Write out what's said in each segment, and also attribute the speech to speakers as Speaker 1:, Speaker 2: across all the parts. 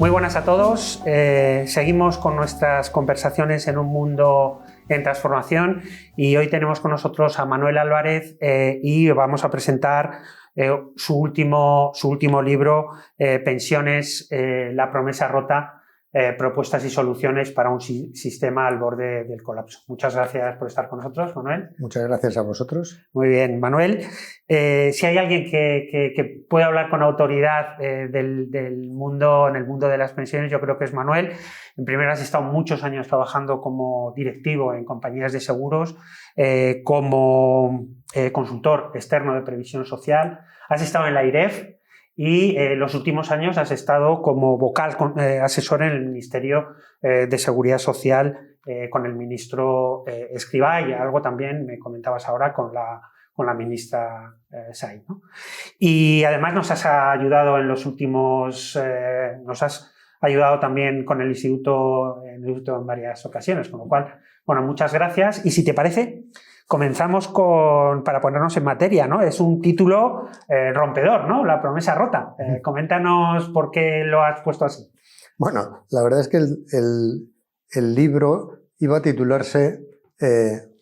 Speaker 1: Muy buenas a todos. Seguimos con nuestras conversaciones en un mundo en transformación y hoy tenemos con nosotros a Manuel Álvarez y vamos a presentar su último libro, Pensiones, la promesa rota, propuestas y soluciones para un sistema al borde del colapso. Muchas gracias por estar con nosotros, Manuel.
Speaker 2: Muchas gracias a vosotros.
Speaker 1: Muy bien, Manuel. Si hay alguien que puede hablar con autoridad del mundo, en el mundo de las pensiones, yo creo que es Manuel. En primera, has estado muchos años trabajando como directivo en compañías de seguros, como consultor externo de previsión social. Has estado en la IREF y los últimos años has estado como vocal asesor en el Ministerio de Seguridad Social con el ministro Escrivá y algo también me comentabas ahora con la ministra Say, ¿no? Y además nos has ayudado en los últimos, nos has ayudado también con el instituto en varias ocasiones, con lo cual, bueno, muchas gracias. Y si te parece, comenzamos para ponernos en materia, ¿no? Es un título rompedor, ¿no? La promesa rota. Coméntanos por qué lo has puesto así.
Speaker 2: Bueno, la verdad es que el libro iba a titularse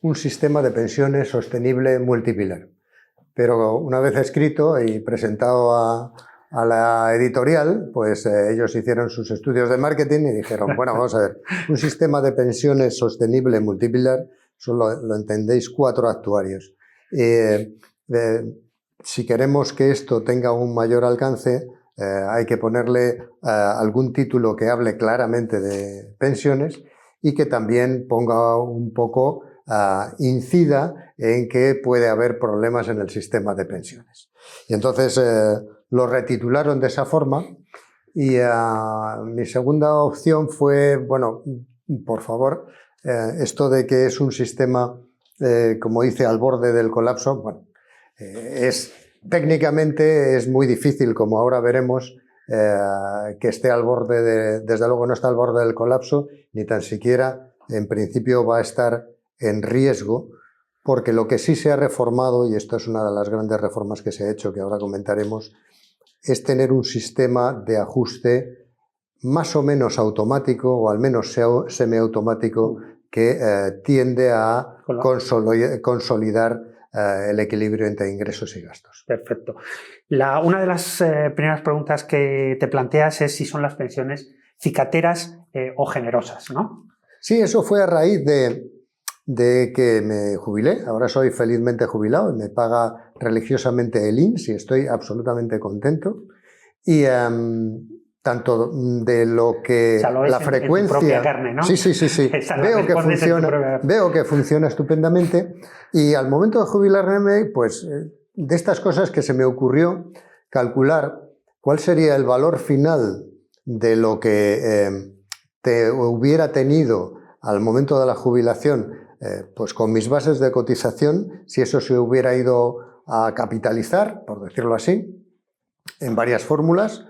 Speaker 2: Un sistema de pensiones sostenible multipilar. Pero una vez escrito y presentado a la editorial, pues ellos hicieron sus estudios de marketing y dijeron, bueno, vamos a ver, un sistema de pensiones sostenible multipilar, solo lo entendéis 4 actuarios. Si queremos que esto tenga un mayor alcance, hay que ponerle algún título que hable claramente de pensiones y que también ponga un poco, incida en que puede haber problemas en el sistema de pensiones. Y entonces lo retitularon de esa forma y mi segunda opción fue, bueno, por favor, esto de que es un sistema, como dice, al borde del colapso, bueno, técnicamente es muy difícil, como ahora veremos, que esté al borde desde luego no está al borde del colapso, ni tan siquiera en principio va a estar en riesgo, porque lo que sí se ha reformado, y esto es una de las grandes reformas que se ha hecho, que ahora comentaremos, es tener un sistema de ajuste más o menos automático, o al menos semiautomático, que tiende a consolidar el equilibrio entre ingresos y gastos.
Speaker 1: Perfecto. Una de las primeras preguntas que te planteas es si son las pensiones cicateras o generosas, ¿no?
Speaker 2: Sí, eso fue a raíz de que me jubilé. Ahora soy felizmente jubilado y me paga religiosamente el INS y estoy absolutamente contento. Y tanto de lo que
Speaker 1: o sea, lo
Speaker 2: la frecuencia,
Speaker 1: en tu propia carne, ¿no?
Speaker 2: Sí. Veo que funciona estupendamente y al momento de jubilarme, pues de estas cosas que se me ocurrió calcular cuál sería el valor final de lo que te hubiera tenido al momento de la jubilación, pues con mis bases de cotización, si eso se hubiera ido a capitalizar, por decirlo así, en varias fórmulas,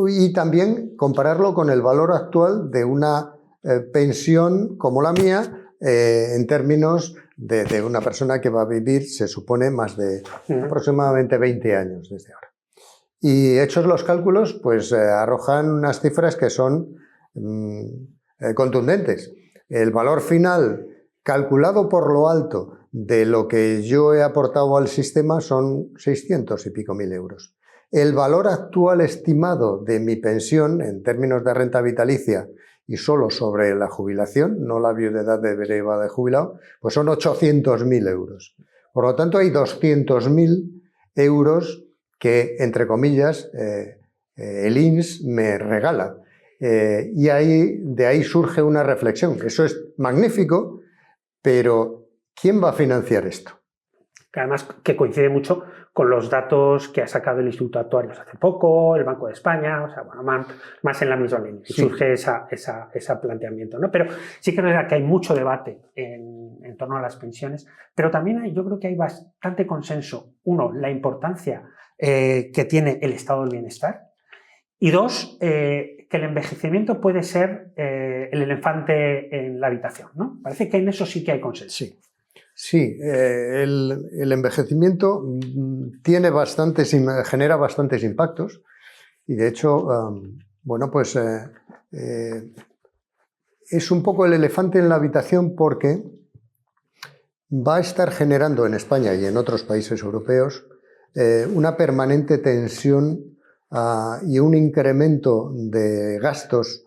Speaker 2: y también compararlo con el valor actual de una pensión como la mía, en términos de una persona que va a vivir, se supone, más de aproximadamente 20 años desde ahora. Y hechos los cálculos, pues arrojan unas cifras que son contundentes. El valor final, calculado por lo alto de lo que yo he aportado al sistema, son 600 y pico mil euros. El valor actual estimado de mi pensión, en términos de renta vitalicia, y solo sobre la jubilación, no la viudedad derivada de jubilado, pues son 800.000 euros. Por lo tanto, hay 200.000 euros que, entre comillas, el INS me regala. Y de ahí surge una reflexión. Eso es magnífico, pero ¿quién va a financiar esto?
Speaker 1: Que además que coincide mucho con los datos que ha sacado el Instituto de Actuarios hace poco, el Banco de España, o sea, bueno, más en la misma línea. Sí. Surge ese planteamiento, ¿no? Pero sí que es verdad que hay mucho debate en torno a las pensiones, pero también yo creo que hay bastante consenso. Uno, la importancia que tiene el estado del bienestar, y dos, que el envejecimiento puede ser el elefante en la habitación, ¿no? Parece que en eso sí que hay consenso.
Speaker 2: Sí. Sí, el envejecimiento genera bastantes impactos y de hecho Bueno, pues es un poco el elefante en la habitación porque va a estar generando en España y en otros países europeos una permanente tensión y un incremento de gastos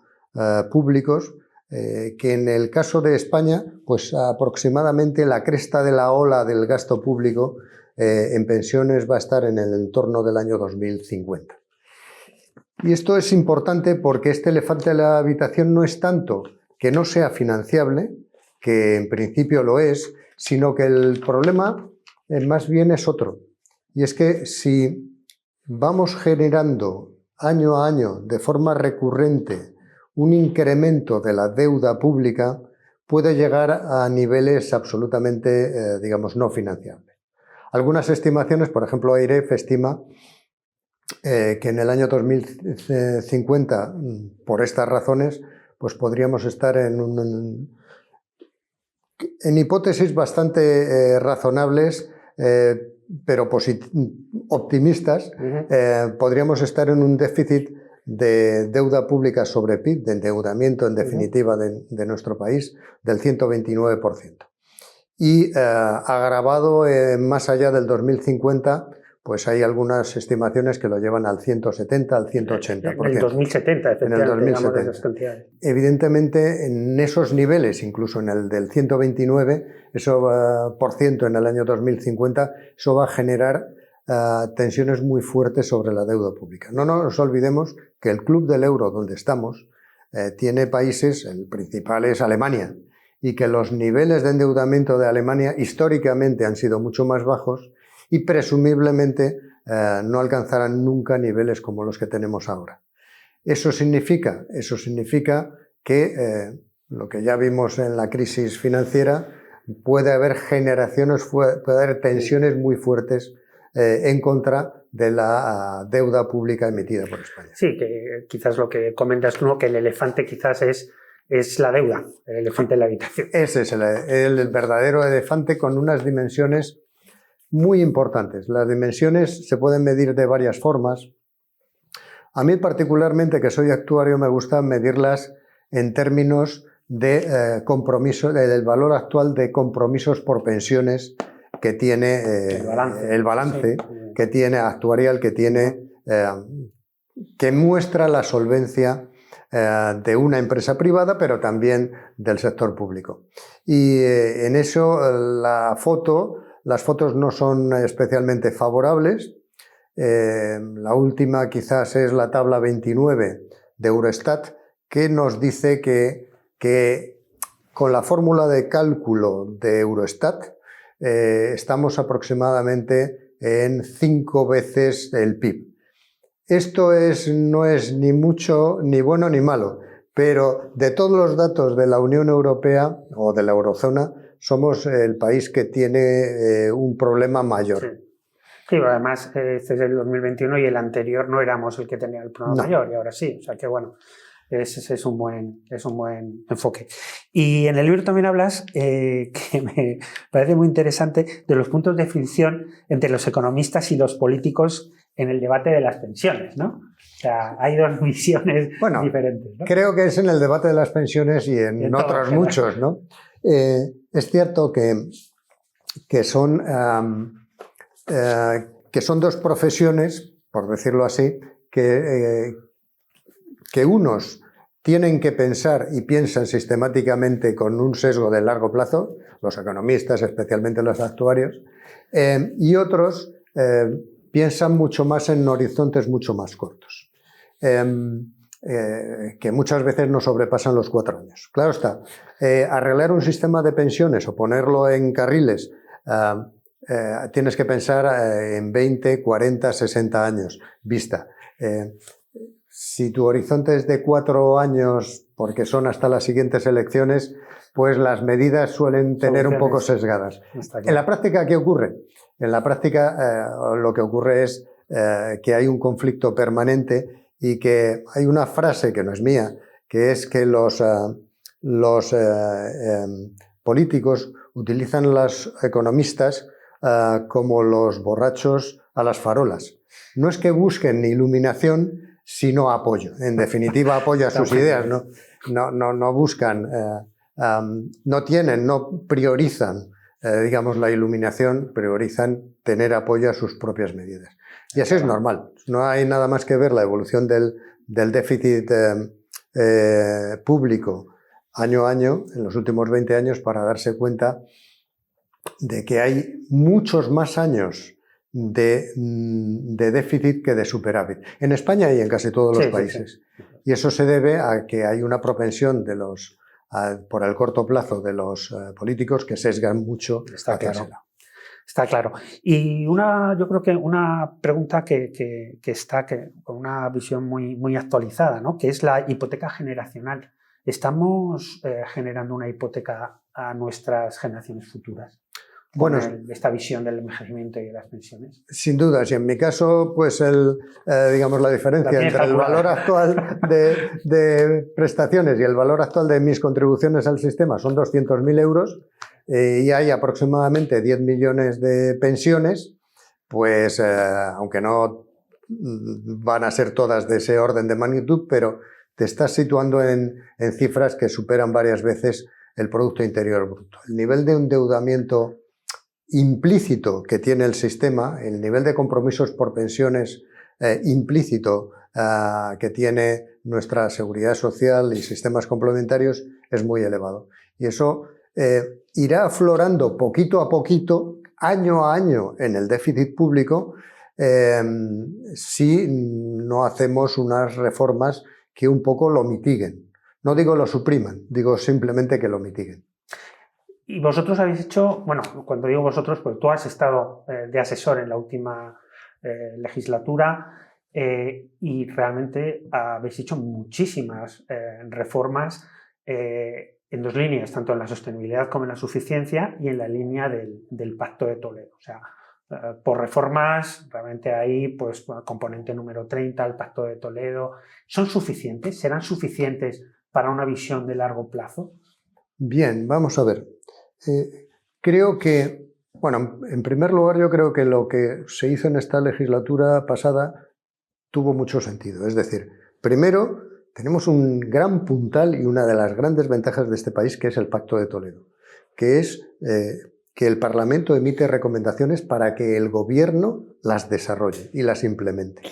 Speaker 2: públicos que en el caso de España, pues aproximadamente la cresta de la ola del gasto público en pensiones va a estar en el entorno del año 2050. Y esto es importante porque este elefante de la habitación no es tanto que no sea financiable, que en principio lo es, sino que el problema más bien es otro. Y es que si vamos generando año a año de forma recurrente un incremento de la deuda pública, puede llegar a niveles absolutamente, digamos, no financiables. Algunas estimaciones, por ejemplo, AIREF estima que en el año 2050, por estas razones, pues podríamos estar en hipótesis bastante razonables, pero optimistas, podríamos estar en un déficit de deuda pública sobre PIB, de endeudamiento en definitiva de nuestro país, del 129%. Y agravado más allá del 2050, pues hay algunas estimaciones que lo llevan al 170, al 180%.
Speaker 1: En el 2070, efectivamente. En el
Speaker 2: 2070. Evidentemente, en esos niveles, incluso en el del 129, eso por ciento en el año 2050, eso va a generar tensiones muy fuertes sobre la deuda pública. No nos olvidemos que el club del euro donde estamos tiene países, el principal es Alemania, y que los niveles de endeudamiento de Alemania históricamente han sido mucho más bajos y presumiblemente no alcanzarán nunca niveles como los que tenemos ahora. Eso significa que lo que ya vimos en la crisis financiera, puede haber puede haber tensiones muy fuertes en contra de la deuda pública emitida por España.
Speaker 1: Sí, que quizás lo que comentas tú, ¿no? Que el elefante quizás es la deuda, el elefante en la habitación.
Speaker 2: Ese es el verdadero elefante, con unas dimensiones muy importantes. Las dimensiones se pueden medir de varias formas. A mí particularmente, que soy actuario, me gusta medirlas en términos de compromiso, del valor actual de compromisos por pensiones que tiene el balance sí. Que tiene actuarial, que muestra la solvencia de una empresa privada, pero también del sector público. Y en eso las fotos no son especialmente favorables. La última quizás es la tabla 29 de Eurostat, que nos dice que con la fórmula de cálculo de Eurostat estamos aproximadamente en 5 veces el PIB. Esto no es ni mucho, ni bueno ni malo, pero de todos los datos de la Unión Europea o de la Eurozona, somos el país que tiene un problema mayor.
Speaker 1: Sí. Sí, además este es el 2021 y el anterior no éramos el que tenía el problema mayor y ahora sí, o sea que bueno, ese es un buen enfoque. Y en el libro también hablas, que me parece muy interesante, de los puntos de fricción entre los economistas y los políticos en el debate de las pensiones, ¿no? O sea, hay dos visiones diferentes, ¿no?
Speaker 2: Creo que es en el debate de las pensiones y en otros muchos, ¿no? Es cierto que son dos profesiones, por decirlo así, que unos tienen que pensar y piensan sistemáticamente con un sesgo de largo plazo, los economistas, especialmente los actuarios, y otros piensan mucho más en horizontes mucho más cortos, que muchas veces no sobrepasan los 4 años. Claro está, arreglar un sistema de pensiones o ponerlo en carriles, tienes que pensar en 20, 40, 60 años vista. Si tu horizonte es de 4 años, porque son hasta las siguientes elecciones, pues las medidas suelen tener un poco sesgadas. En la práctica, ¿qué ocurre? En la práctica lo que ocurre es que hay un conflicto permanente y que hay una frase que no es mía, que es que los políticos utilizan a los economistas como los borrachos a las farolas. No es que busquen iluminación, sino apoyo. En definitiva, apoya sus ideas, no buscan, no priorizan, digamos, la iluminación, priorizan tener apoyo a sus propias medidas. Y así es normal. No hay nada más que ver la evolución del déficit público año a año, en los últimos 20 años, para darse cuenta de que hay muchos más años de déficit que de superávit. En España y en casi todos los países. Sí. Y eso se debe a que hay una propensión por el corto plazo de los políticos que sesgan mucho hacia ese lado.
Speaker 1: Está claro. Y yo creo que una pregunta que está con una visión muy actualizada, ¿no? Que es la hipoteca generacional. ¿Estamos generando una hipoteca a nuestras generaciones futuras? Bueno, esta visión del envejecimiento y de las pensiones.
Speaker 2: Sin duda, y en mi caso, pues digamos la diferencia entre el valor actual de prestaciones y el valor actual de mis contribuciones al sistema son 200.000 euros y hay aproximadamente 10 millones de pensiones, pues aunque no van a ser todas de ese orden de magnitud, pero te estás situando en cifras que superan varias veces el Producto Interior Bruto. El nivel de endeudamiento implícito que tiene el sistema, el nivel de compromisos por pensiones implícito que tiene nuestra seguridad social y sistemas complementarios es muy elevado. Y eso irá aflorando poquito a poquito, año a año, en el déficit público si no hacemos unas reformas que un poco lo mitiguen. No digo lo supriman, digo simplemente que lo mitiguen.
Speaker 1: Y vosotros habéis hecho, bueno, cuando digo vosotros, pues tú has estado de asesor en la última legislatura y realmente habéis hecho muchísimas reformas en dos líneas, tanto en la sostenibilidad como en la suficiencia y en la línea del Pacto de Toledo. O sea, por reformas, realmente ahí, pues, componente número 30, el Pacto de Toledo, ¿son suficientes? ¿Serán suficientes para una visión de largo plazo?
Speaker 2: Bien, vamos a ver. Creo que, bueno, en primer lugar yo creo que lo que se hizo en esta legislatura pasada tuvo mucho sentido. Es decir, primero tenemos un gran puntal y una de las grandes ventajas de este país, que es el Pacto de Toledo, que es que el Parlamento emite recomendaciones para que el Gobierno las desarrolle y las implemente.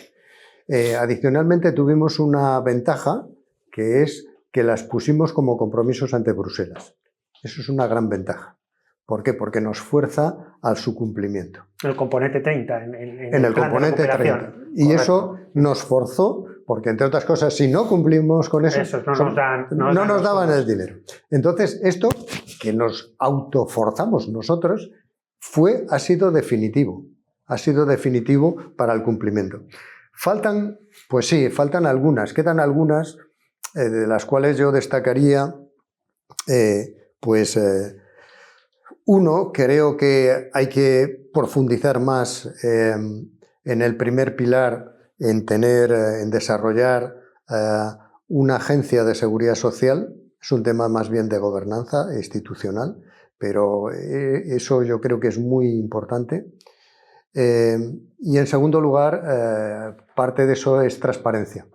Speaker 2: Adicionalmente tuvimos una ventaja, que es que las pusimos como compromisos ante Bruselas. Eso es una gran ventaja. ¿Por qué? Porque nos fuerza al su cumplimiento.
Speaker 1: El componente 30.
Speaker 2: En el componente 30. Y correcto. Eso nos forzó, porque entre otras cosas, si no cumplimos con eso, no nos daban el dinero. Entonces, esto que nos autoforzamos nosotros ha sido definitivo. Ha sido definitivo para el cumplimiento. Faltan, pues sí, faltan algunas. Quedan algunas de las cuales yo destacaría, uno, creo que hay que profundizar más en el primer pilar, en desarrollar una agencia de seguridad social. Es un tema más bien de gobernanza institucional, pero eso yo creo que es muy importante. Y en segundo lugar, parte de eso es transparencia.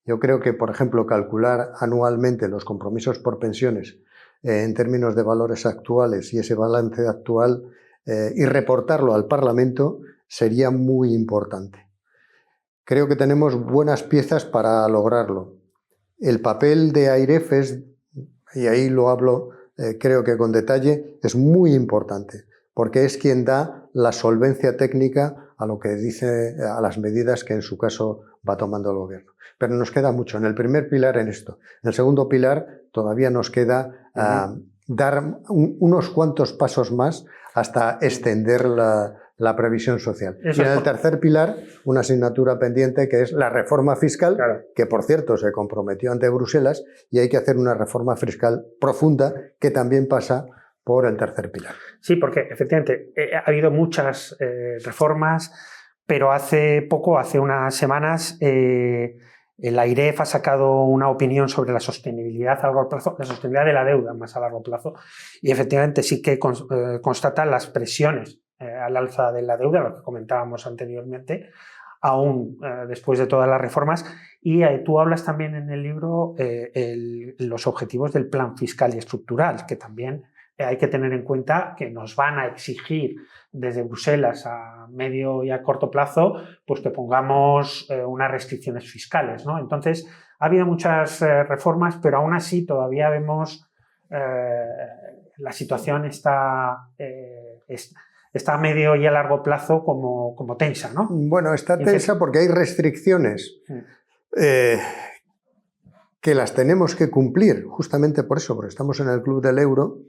Speaker 2: Yo creo que, por ejemplo, calcular anualmente los compromisos por pensiones en términos de valores actuales y ese balance actual y reportarlo al Parlamento sería muy importante. Creo que tenemos buenas piezas para lograrlo. El papel de AIREF y ahí lo hablo creo que con detalle, es muy importante, porque es quien da la solvencia técnica a lo que dice, a las medidas que en su caso va tomando el Gobierno. Pero nos queda mucho en el primer pilar en esto. En el segundo pilar todavía nos queda dar unos cuantos pasos más hasta extender la previsión social. Y en el tercer pilar, una asignatura pendiente que es la reforma fiscal, claro, que por cierto se comprometió ante Bruselas, y hay que hacer una reforma fiscal profunda que también pasa por el tercer pilar.
Speaker 1: Sí, porque efectivamente ha habido muchas reformas, pero hace unas semanas, el AIREF ha sacado una opinión sobre la sostenibilidad a largo plazo, la sostenibilidad de la deuda más a largo plazo, y efectivamente sí que constata las presiones al alza de la deuda, lo que comentábamos anteriormente, aún después de todas las reformas, Y tú hablas también en el libro los objetivos del plan fiscal y estructural, que también hay que tener en cuenta que nos van a exigir desde Bruselas a medio y a corto plazo pues que pongamos unas restricciones fiscales, ¿no? Entonces, ha habido muchas reformas, pero aún así todavía vemos la situación está a medio y a largo plazo como tensa, ¿no?
Speaker 2: Bueno, está tensa porque hay restricciones que las tenemos que cumplir, justamente por eso, porque estamos en el club del euro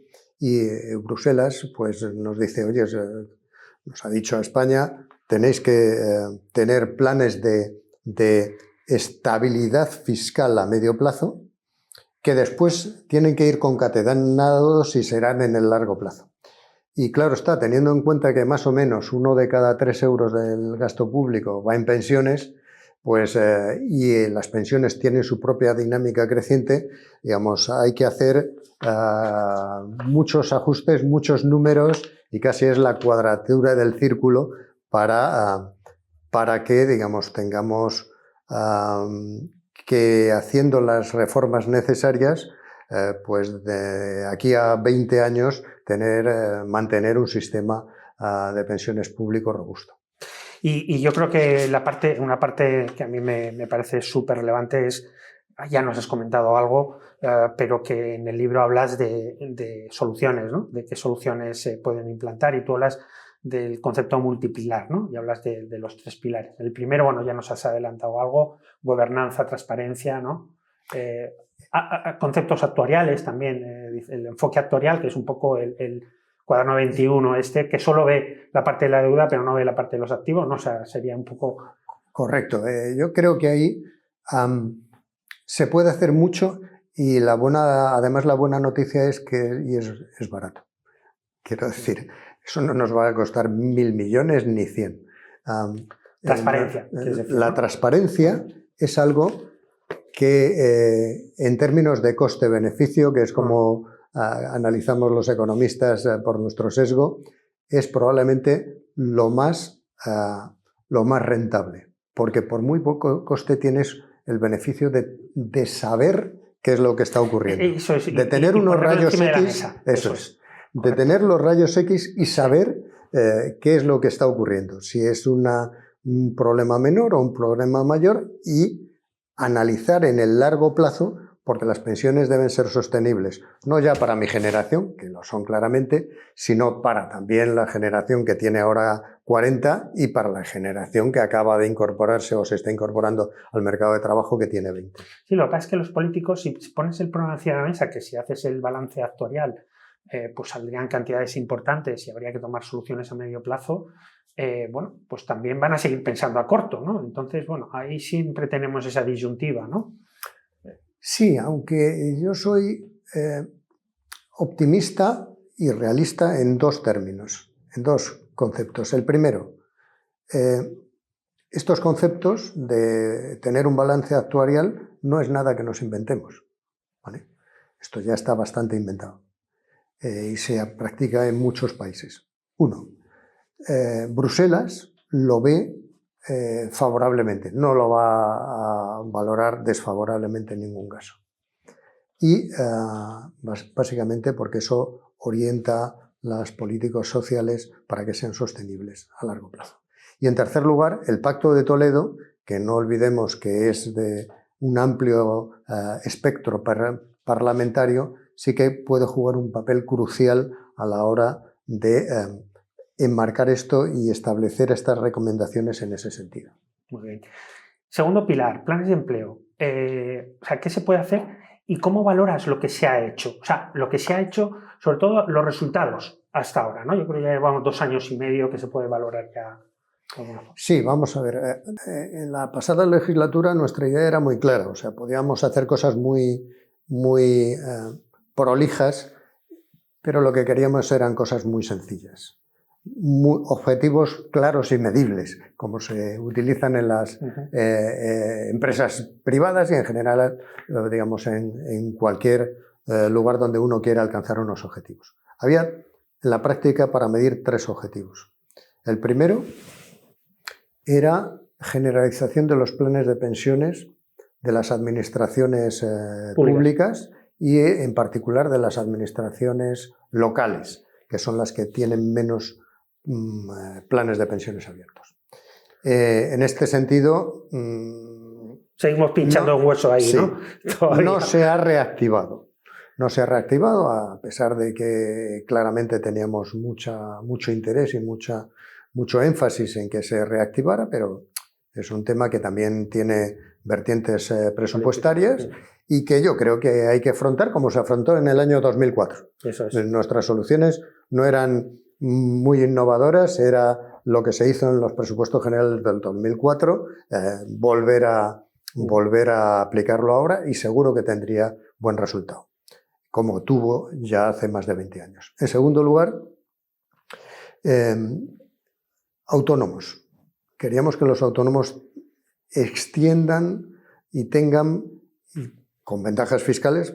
Speaker 2: y Bruselas pues, nos dice, oye, nos ha dicho a España, tenéis que tener planes de estabilidad fiscal a medio plazo que después tienen que ir concatenados y serán en el largo plazo. Y claro está, teniendo en cuenta que más o menos 1 de cada 3 euros del gasto público va en pensiones, pues, y las pensiones tienen su propia dinámica creciente, digamos, hay que hacer muchos ajustes, muchos números, y casi es la cuadratura del círculo para que, digamos, tengamos que, haciendo las reformas necesarias, pues de aquí a 20 años mantener un sistema de pensiones público robusto.
Speaker 1: Y yo creo que una parte que a mí me parece súper relevante es, ya nos has comentado algo, pero que en el libro hablas de soluciones, ¿no? De qué soluciones se pueden implantar, y tú hablas del concepto multipilar, ¿no? Y hablas de los 3 pilares. El primero, bueno, ya nos has adelantado algo, gobernanza, transparencia, ¿no? Conceptos actuariales también, el enfoque actuarial, que es un poco el cuaderno 21 que solo ve la parte de la deuda pero no ve la parte de los activos, ¿no? O sea, sería un poco...
Speaker 2: Correcto. Yo creo que ahí se puede hacer mucho, y además la buena noticia es que es barato. Quiero decir, eso no nos va a costar 1.000 millones ni 100.
Speaker 1: Transparencia.
Speaker 2: La transparencia es algo que en términos de coste-beneficio, que es como analizamos los economistas por nuestro sesgo, es probablemente lo más rentable, porque por muy poco coste tienes el beneficio de saber qué es lo que está ocurriendo, de tener unos rayos X, de tener los rayos X y saber qué es lo que está ocurriendo, si es un problema menor o un problema mayor, y analizar en el largo plazo, porque las pensiones deben ser sostenibles, no ya para mi generación, que lo son claramente, sino para también la generación que tiene ahora 40 y para la generación que acaba de incorporarse o se está incorporando al mercado de trabajo, que tiene 20.
Speaker 1: Sí, lo que pasa es que los políticos, si pones el problema encima de la mesa, que si haces el balance actuarial, pues saldrían cantidades importantes y habría que tomar soluciones a medio plazo, bueno, pues también van a seguir pensando a corto, ¿no? Entonces, bueno, ahí siempre tenemos esa disyuntiva, ¿no?
Speaker 2: Sí, aunque yo soy optimista y realista en 2 términos, en 2 conceptos. El primero, estos conceptos de tener un balance actuarial no es nada que nos inventemos, ¿vale? Esto ya está bastante inventado y se practica en muchos países. Uno, Bruselas lo ve favorablemente, no lo va a valorar desfavorablemente en ningún caso. Y básicamente porque eso orienta las políticas sociales para que sean sostenibles a largo plazo. Y en tercer lugar, el Pacto de Toledo, que no olvidemos que es de un amplio espectro parlamentario, sí que puede jugar un papel crucial a la hora de enmarcar esto y establecer estas recomendaciones en ese sentido.
Speaker 1: Muy bien. Segundo pilar, planes de empleo. O sea, ¿qué se puede hacer y cómo valoras lo que se ha hecho? O sea, lo que se ha hecho, sobre todo los resultados hasta ahora, ¿no? Yo creo que ya llevamos 2 años y medio que se puede valorar ya.
Speaker 2: Sí, vamos a ver. En la pasada legislatura nuestra idea era muy clara. O sea, podíamos hacer cosas muy prolijas, pero lo que queríamos eran cosas muy sencillas. Objetivos claros y medibles, como se utilizan en las empresas privadas y en general, digamos, en cualquier lugar donde uno quiera alcanzar unos objetivos. Había en la práctica para medir 3 objetivos. El primero era generalización de los planes de pensiones de las administraciones públicas y en particular de las administraciones locales, que son las que tienen menos planes de pensiones abiertos. En este sentido...
Speaker 1: seguimos pinchando el hueso ahí, sí, ¿no?
Speaker 2: No se ha reactivado. No se ha reactivado, a pesar de que claramente teníamos mucho interés y mucho énfasis en que se reactivara, pero es un tema que también tiene vertientes presupuestarias y que yo creo que hay que afrontar como se afrontó en el año 2004.
Speaker 1: Eso es.
Speaker 2: Nuestras soluciones no eran muy innovadoras, era lo que se hizo en los presupuestos generales del 2004, volver a aplicarlo ahora y seguro que tendría buen resultado, como tuvo ya hace más de 20 años. En segundo lugar, autónomos. Queríamos que los autónomos extiendan y tengan, con ventajas fiscales,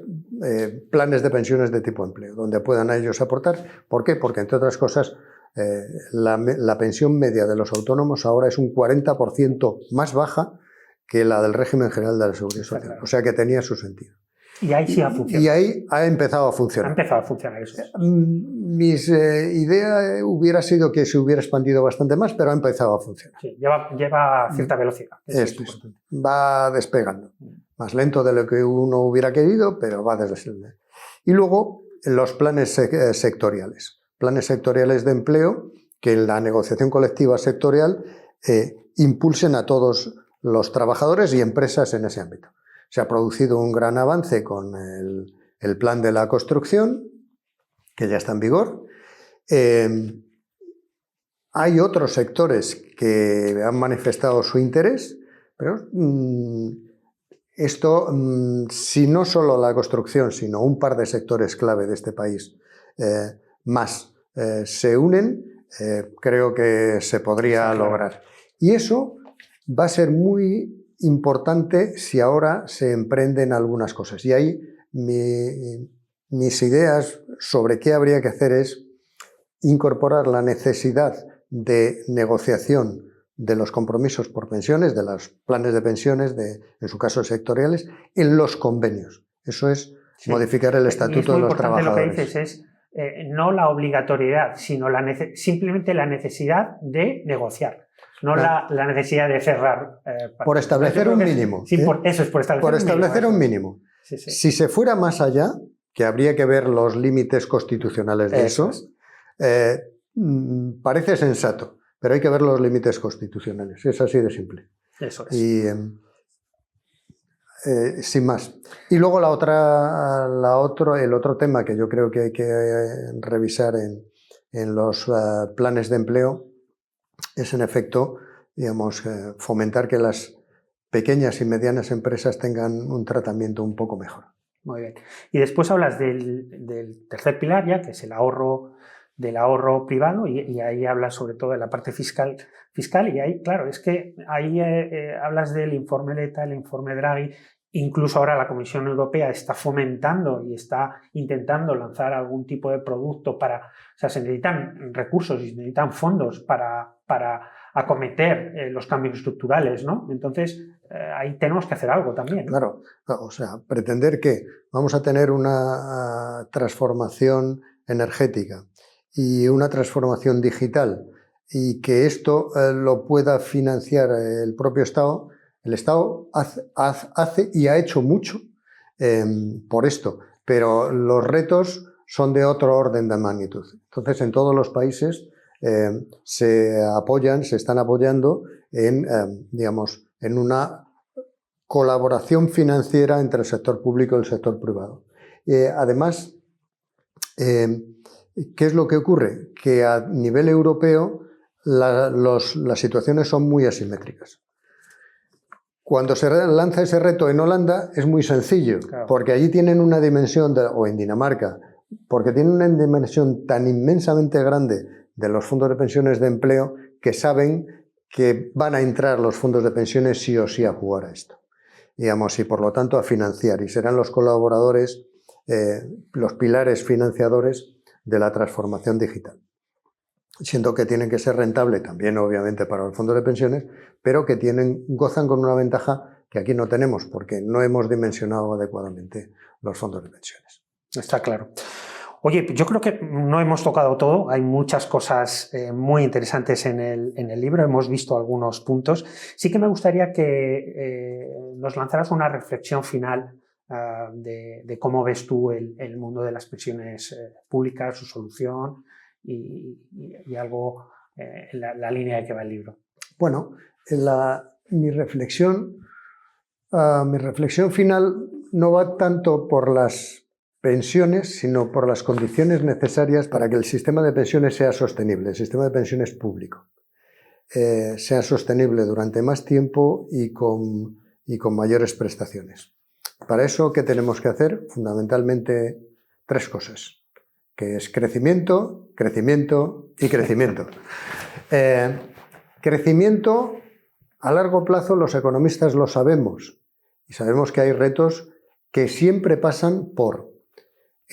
Speaker 2: planes de pensiones de tipo empleo, donde puedan a ellos aportar. ¿Por qué? Porque, entre otras cosas, la pensión media de los autónomos ahora es un 40% más baja que la del régimen general de la Seguridad Social. Claro. O sea que tenía su sentido.
Speaker 1: Y ahí sí ha funcionado.
Speaker 2: Y ahí ha empezado a funcionar.
Speaker 1: Ha empezado a funcionar eso.
Speaker 2: Mi idea hubiera sido que se hubiera expandido bastante más, pero ha empezado a funcionar.
Speaker 1: Sí, lleva cierta velocidad.
Speaker 2: Esto es. Va despegando. Más lento de lo que uno hubiera querido, pero va despegando. Y luego los planes sectoriales. Planes sectoriales de empleo que en la negociación colectiva sectorial impulsen a todos los trabajadores y empresas en ese ámbito. Se ha producido un gran avance con el plan de la construcción, que ya está en vigor. Hay otros sectores que han manifestado su interés, pero esto, si no solo la construcción, sino un par de sectores clave de este país más se unen, creo que se podría lograr. Y eso va a ser muy importante si ahora se emprenden algunas cosas. Y ahí mis ideas sobre qué habría que hacer es incorporar la necesidad de negociación de los compromisos por pensiones, de los planes de pensiones, en su caso sectoriales, en los convenios. Eso es modificar el estatuto de los trabajadores.
Speaker 1: Lo que dices es no la obligatoriedad, sino simplemente la necesidad de negociar. No la necesidad de cerrar.
Speaker 2: Por establecer un mínimo.
Speaker 1: Eso es, por establecer
Speaker 2: un mínimo. Sí. Si se fuera más allá, que habría que ver los límites constitucionales de eso, parece sensato, pero hay que ver los límites constitucionales. Es así de simple.
Speaker 1: Eso es.
Speaker 2: Y sin más. Y luego el otro tema que yo creo que hay que revisar en los planes de empleo es, en efecto, digamos, fomentar que las pequeñas y medianas empresas tengan un tratamiento un poco mejor.
Speaker 1: Muy bien. Y después hablas del tercer pilar ya, que es el ahorro, del ahorro privado, y ahí hablas sobre todo de la parte fiscal, y ahí, claro, es que ahí hablas del informe Letta, el informe Draghi. Incluso ahora la Comisión Europea está fomentando y está intentando lanzar algún tipo de producto o sea, se necesitan recursos y se necesitan fondos para acometer los cambios estructurales, ¿no? Entonces, ahí tenemos que hacer algo también, ¿no?
Speaker 2: Claro, o sea, pretender que vamos a tener una transformación energética y una transformación digital y que esto lo pueda financiar el propio Estado. El Estado hace y ha hecho mucho por esto, pero los retos son de otro orden de magnitud. Entonces, en todos los países se están apoyando digamos, en una colaboración financiera entre el sector público y el sector privado. Además, ¿qué es lo que ocurre? Que a nivel europeo las situaciones son muy asimétricas. Cuando se lanza ese reto en Holanda es muy sencillo, claro, porque allí tienen una dimensión, o en Dinamarca, porque tienen una dimensión tan inmensamente grande de los fondos de pensiones de empleo que saben que van a entrar los fondos de pensiones sí o sí a jugar a esto, digamos, y por lo tanto a financiar, y serán los colaboradores, los pilares financiadores de la transformación digital. siendo que tienen que ser rentables también, obviamente, para los fondos de pensiones, pero que gozan con una ventaja que aquí no tenemos, porque no hemos dimensionado adecuadamente los fondos de pensiones.
Speaker 1: Está claro. Oye, yo creo que no hemos tocado todo, hay muchas cosas muy interesantes en el libro, hemos visto algunos puntos. Sí que me gustaría que nos lanzaras una reflexión final de cómo ves tú el mundo de las pensiones públicas, su solución y algo en la línea de que va el libro.
Speaker 2: Bueno, mi reflexión final no va tanto por las pensiones, sino por las condiciones necesarias para que el sistema de pensiones sea sostenible, el sistema de pensiones público, sea sostenible durante más tiempo y con mayores prestaciones. Para eso, ¿qué tenemos que hacer? Fundamentalmente 3 cosas, que es crecimiento, crecimiento y crecimiento. Crecimiento, a largo plazo los economistas lo sabemos, y sabemos que hay retos que siempre pasan por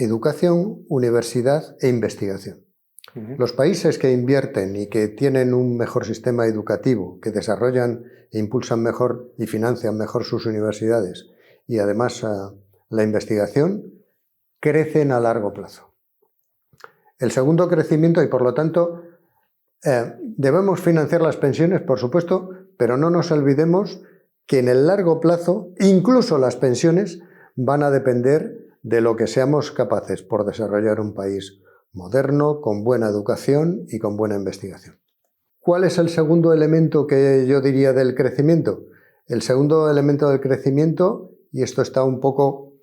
Speaker 2: educación, universidad e investigación. Los países que invierten y que tienen un mejor sistema educativo, que desarrollan e impulsan mejor y financian mejor sus universidades y además la investigación, crecen a largo plazo. El segundo crecimiento, y por lo tanto debemos financiar las pensiones, por supuesto, pero no nos olvidemos que en el largo plazo incluso las pensiones van a depender de lo que seamos capaces por desarrollar un país moderno, con buena educación y con buena investigación. ¿Cuál es el segundo elemento que yo diría del crecimiento? El segundo elemento del crecimiento, y esto está un poco,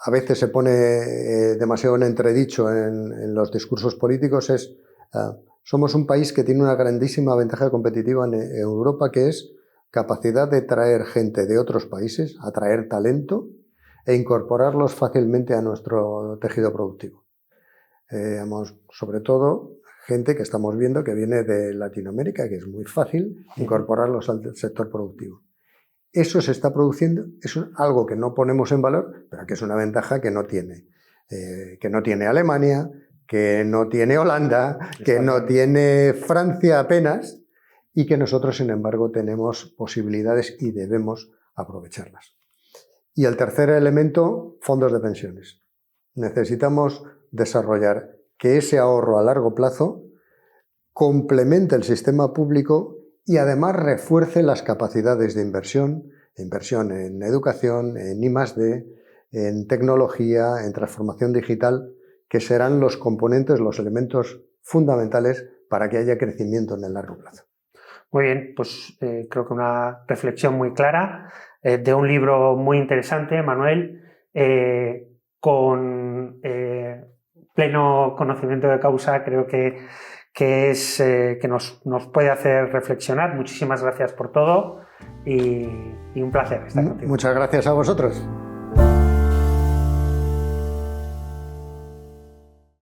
Speaker 2: a veces se pone demasiado en entredicho en los discursos políticos, es somos un país que tiene una grandísima ventaja competitiva en Europa, que es capacidad de traer gente de otros países, atraer talento e incorporarlos fácilmente a nuestro tejido productivo. Sobre todo gente que estamos viendo que viene de Latinoamérica, que es muy fácil incorporarlos al sector productivo. Eso se está produciendo, es algo que no ponemos en valor, pero que es una ventaja que no tiene Alemania, que no tiene Holanda, que no tiene Francia apenas, y que nosotros, sin embargo, tenemos posibilidades y debemos aprovecharlas. Y el tercer elemento, fondos de pensiones. Necesitamos desarrollar que ese ahorro a largo plazo complemente el sistema público y además refuerce las capacidades de inversión en educación, en I+D, en tecnología, en transformación digital, que serán los componentes, los elementos fundamentales para que haya crecimiento en el largo plazo.
Speaker 1: Muy bien, pues creo que una reflexión muy clara de un libro muy interesante, Manuel, con pleno conocimiento de causa, creo que nos puede hacer reflexionar. Muchísimas gracias por todo y un placer estar contigo.
Speaker 2: Muchas gracias a vosotros.